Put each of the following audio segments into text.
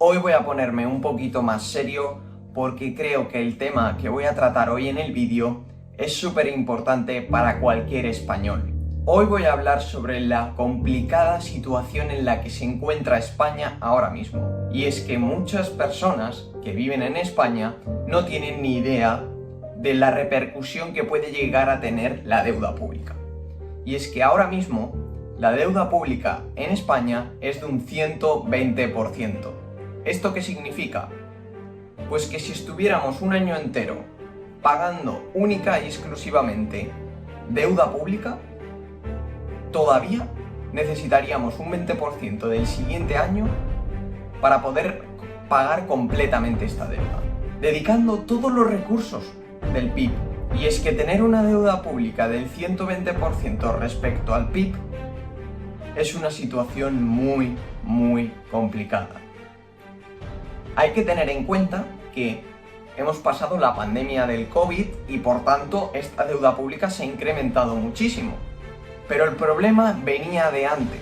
Hoy voy a ponerme un poquito más serio porque creo que el tema que voy a tratar hoy en el vídeo es súper importante para cualquier español. Hoy voy a hablar sobre la complicada situación en la que se encuentra España ahora mismo. Y es que muchas personas que viven en España no tienen ni idea de la repercusión que puede llegar a tener la deuda pública. Y es que ahora mismo la deuda pública en España es de un 120%. ¿Esto qué significa? Pues que si estuviéramos un año entero pagando única y exclusivamente deuda pública, todavía necesitaríamos un 20% del siguiente año para poder pagar completamente esta deuda, dedicando todos los recursos del PIB. Y es que tener una deuda pública del 120% respecto al PIB es una situación muy complicada. Hay que tener en cuenta que hemos pasado la pandemia del COVID y por tanto esta deuda pública se ha incrementado muchísimo. Pero el problema venía de antes.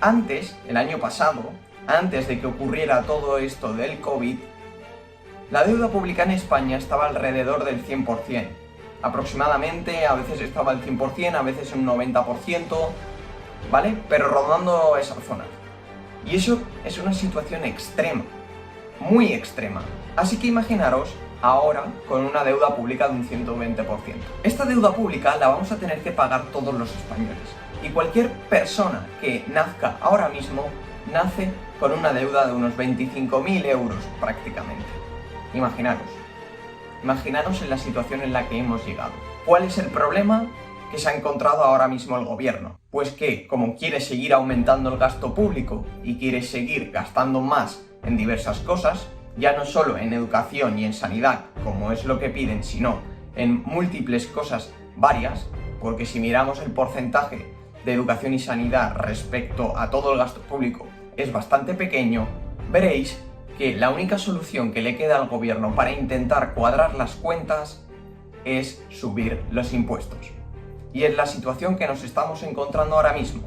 Antes, el año pasado, antes de que ocurriera todo esto del COVID, la deuda pública en España estaba alrededor del 100%. Aproximadamente, a veces estaba al 100%, a veces un 90%, ¿vale? Pero rondando esa zona. Y eso es una situación extrema, muy extrema. Así que imaginaros ahora con una deuda pública de un 120%. Esta deuda pública la vamos a tener que pagar todos los españoles. Y cualquier persona que nazca ahora mismo, nace con una deuda de unos 25.000 euros prácticamente. Imaginaros en la situación en la que hemos llegado. ¿Cuál es el problema que se ha encontrado ahora mismo el gobierno? Pues que, como quiere seguir aumentando el gasto público y quiere seguir gastando más en diversas cosas, ya no solo en educación y en sanidad, como es lo que piden, sino en múltiples cosas varias, porque si miramos el porcentaje de educación y sanidad respecto a todo el gasto público es bastante pequeño, veréis que la única solución que le queda al gobierno para intentar cuadrar las cuentas es subir los impuestos. Y es la situación que nos estamos encontrando ahora mismo.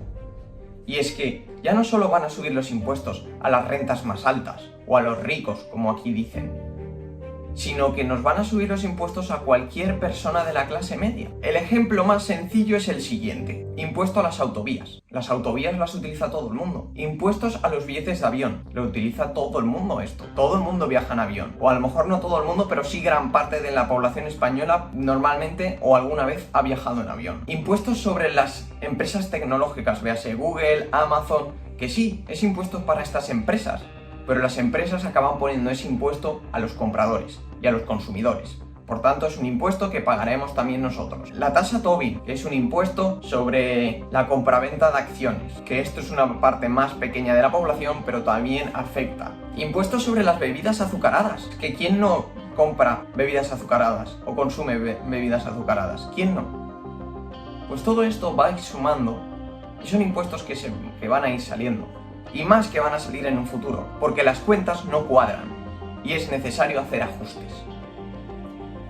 Y es que ya no solo van a subir los impuestos a las rentas más altas o a los ricos, como aquí dicen, sino que nos van a subir los impuestos a cualquier persona de la clase media. El ejemplo más sencillo es el siguiente: impuesto a las autovías. Las autovías las utiliza todo el mundo. Impuestos a los billetes de avión. Lo utiliza todo el mundo esto. Todo el mundo viaja en avión. O a lo mejor no todo el mundo, pero sí gran parte de la población española normalmente o alguna vez ha viajado en avión. Impuestos sobre las empresas tecnológicas, véase Google, Amazon, que sí, es impuesto para estas empresas. Pero las empresas acaban poniendo ese impuesto a los compradores y a los consumidores. Por tanto, es un impuesto que pagaremos también nosotros. La tasa Tobin, que es un impuesto sobre la compraventa de acciones, que esto es una parte más pequeña de la población, pero también afecta. Impuestos sobre las bebidas azucaradas, que ¿quién no compra bebidas azucaradas o consume bebidas azucaradas? ¿Quién no? Pues todo esto va a ir sumando y son impuestos que van a ir saliendo. Y más que van a salir en un futuro, porque las cuentas no cuadran y es necesario hacer ajustes.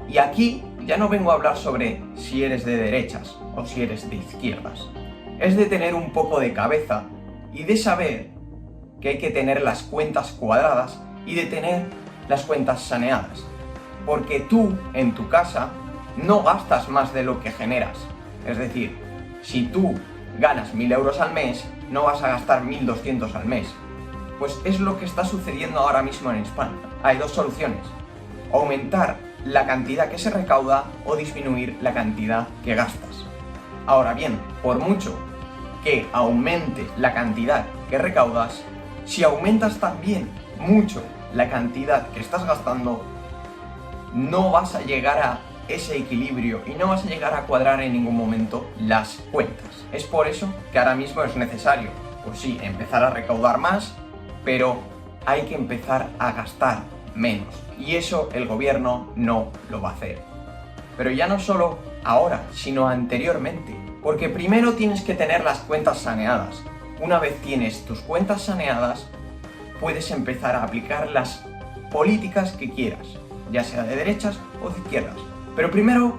Y aquí ya no vengo a hablar sobre si eres de derechas o si eres de izquierdas. Es de tener un poco de cabeza y de saber que hay que tener las cuentas cuadradas y de tener las cuentas saneadas. Porque tú, en tu casa, no gastas más de lo que generas. Es decir, si tú ganas 1.000 euros al mes, no vas a gastar 1.200 al mes. Pues es lo que está sucediendo ahora mismo en España. Hay dos soluciones: aumentar la cantidad que se recauda o disminuir la cantidad que gastas. Ahora bien, por mucho que aumente la cantidad que recaudas, si aumentas también mucho la cantidad que estás gastando, no vas a llegar a ese equilibrio y no vas a llegar a cuadrar en ningún momento las cuentas. Es por eso que ahora mismo es necesario, pues sí, empezar a recaudar más, pero hay que empezar a gastar menos. Y eso el gobierno no lo va a hacer. Pero ya no solo ahora, sino anteriormente. Porque primero tienes que tener las cuentas saneadas. Una vez tienes tus cuentas saneadas, puedes empezar a aplicar las políticas que quieras, ya sea de derechas o de izquierdas. Pero primero,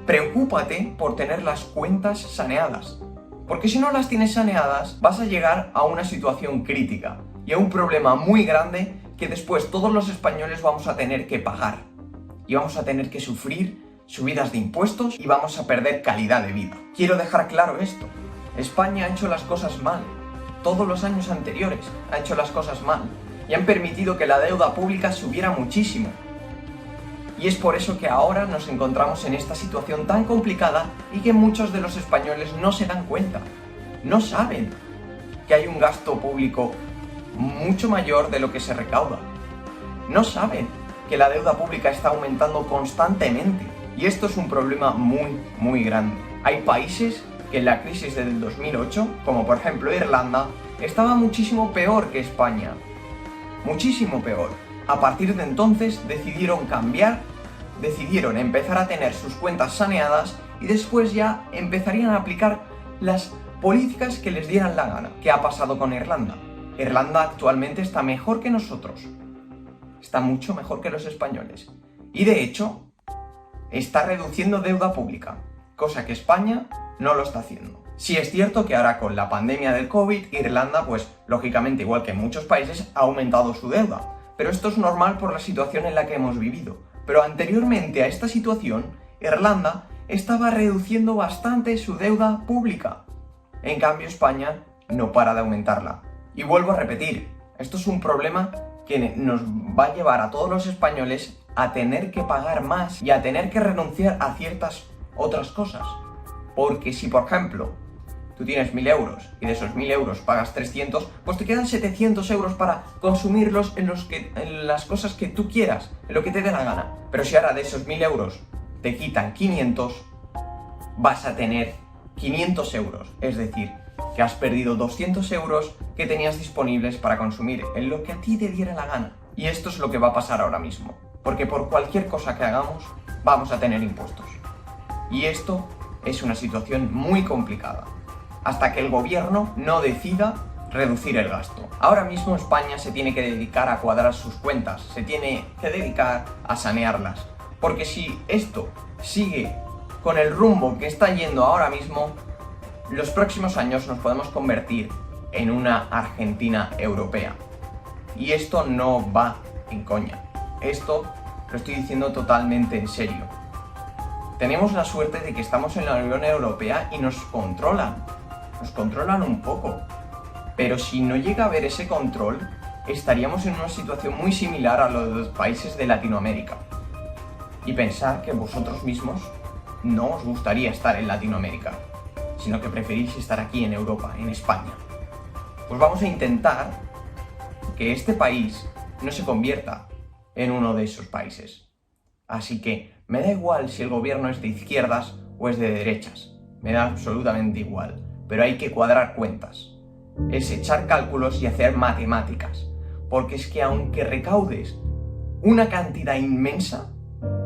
preocúpate por tener las cuentas saneadas. Porque si no las tienes saneadas, vas a llegar a una situación crítica. y a un problema muy grande que después todos los españoles vamos a tener que pagar. Y vamos a tener que sufrir subidas de impuestos y vamos a perder calidad de vida. Quiero dejar claro esto. España ha hecho las cosas mal. Todos los años anteriores ha hecho las cosas mal. Y han permitido que la deuda pública subiera muchísimo. Y es por eso que ahora nos encontramos en esta situación tan complicada y que muchos de los españoles no se dan cuenta. No saben que hay un gasto público mucho mayor de lo que se recauda. No saben que la deuda pública está aumentando constantemente. Y esto es un problema muy grande. Hay países que en la crisis del 2008, como por ejemplo Irlanda, estaba muchísimo peor que España. Muchísimo peor. A partir de entonces decidieron cambiar, decidieron empezar a tener sus cuentas saneadas y después ya empezarían a aplicar las políticas que les dieran la gana. ¿Qué ha pasado con Irlanda? Irlanda actualmente está mejor que nosotros. Está mucho mejor que los españoles. Y de hecho, está reduciendo deuda pública, cosa que España no lo está haciendo. Sí es cierto que ahora con la pandemia del COVID, Irlanda, pues lógicamente igual que muchos países, ha aumentado su deuda. Pero esto es normal por la situación en la que hemos vivido. Pero anteriormente a esta situación, Irlanda estaba reduciendo bastante su deuda pública. En cambio, España no para de aumentarla. Y vuelvo a repetir, esto es un problema que nos va a llevar a todos los españoles a tener que pagar más y a tener que renunciar a ciertas otras cosas. Porque si, por ejemplo, tú tienes 1.000 euros y de esos 1.000 euros pagas 300, pues te quedan 700 euros para consumirlos en las cosas que tú quieras, en lo que te dé la gana. Pero si ahora de esos 1.000 euros te quitan 500, vas a tener 500 euros. Es decir, que has perdido 200 euros que tenías disponibles para consumir en lo que a ti te diera la gana. Y esto es lo que va a pasar ahora mismo. Porque por cualquier cosa que hagamos, vamos a tener impuestos. Y esto es una situación muy complicada. Hasta que el gobierno no decida reducir el gasto. Ahora mismo España se tiene que dedicar a cuadrar sus cuentas, se tiene que dedicar a sanearlas. Porque si esto sigue con el rumbo que está yendo ahora mismo, los próximos años nos podemos convertir en una Argentina europea. Y esto no va en coña. Esto lo estoy diciendo totalmente en serio. Tenemos la suerte de que estamos en la Unión Europea y nos controlan un poco. Pero si no llega a haber ese control, estaríamos en una situación muy similar a los países de Latinoamérica. Y pensar que vosotros mismos no os gustaría estar en Latinoamérica, sino que preferís estar aquí en Europa, en España. Pues vamos a intentar que este país no se convierta en uno de esos países. Así que me da igual si el gobierno es de izquierdas o es de derechas. Me da absolutamente igual. Pero hay que cuadrar cuentas. Es echar cálculos y hacer matemáticas. Porque es que aunque recaudes una cantidad inmensa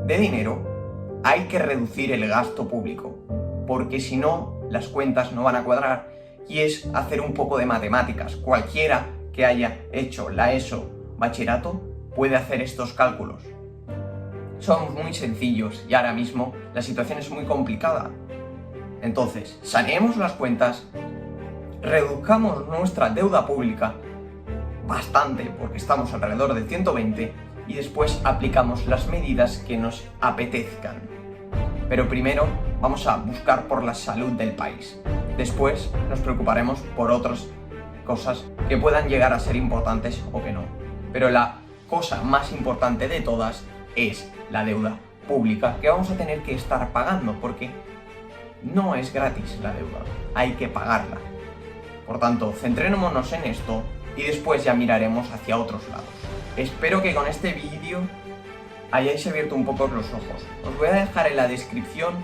de dinero, hay que reducir el gasto público. Porque si no, las cuentas no van a cuadrar. Y es hacer un poco de matemáticas. Cualquiera que haya hecho la ESO bachillerato puede hacer estos cálculos. Son muy sencillos y ahora mismo la situación es muy complicada. Entonces, saneemos las cuentas, reduzcamos nuestra deuda pública bastante, porque estamos alrededor de 120, y después aplicamos las medidas que nos apetezcan. Pero primero vamos a buscar por la salud del país. Después nos preocuparemos por otras cosas que puedan llegar a ser importantes o que no. Pero la cosa más importante de todas es la deuda pública que vamos a tener que estar pagando, porque no es gratis la deuda, hay que pagarla. Por tanto, centrémonos en esto y después ya miraremos hacia otros lados. Espero que con este vídeo hayáis abierto un poco los ojos. Os voy a dejar en la descripción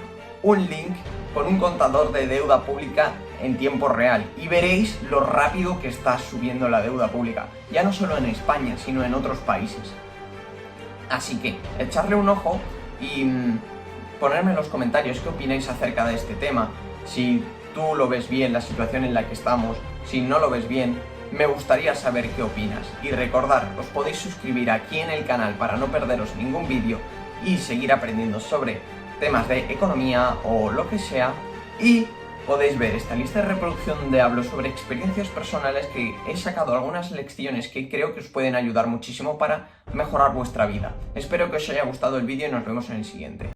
un link con un contador de deuda pública en tiempo real y veréis lo rápido que está subiendo la deuda pública, ya no solo en España, sino en otros países. Así que echarle un ojo y ponerme en los comentarios qué opináis acerca de este tema. Si tú lo ves bien, la situación en la que estamos, si no lo ves bien, me gustaría saber qué opinas. Y recordar, os podéis suscribir aquí en el canal para no perderos ningún vídeo y seguir aprendiendo sobre temas de economía o lo que sea. Y podéis ver esta lista de reproducción donde hablo sobre experiencias personales que he sacado algunas lecciones que creo que os pueden ayudar muchísimo para mejorar vuestra vida. Espero que os haya gustado el vídeo y nos vemos en el siguiente.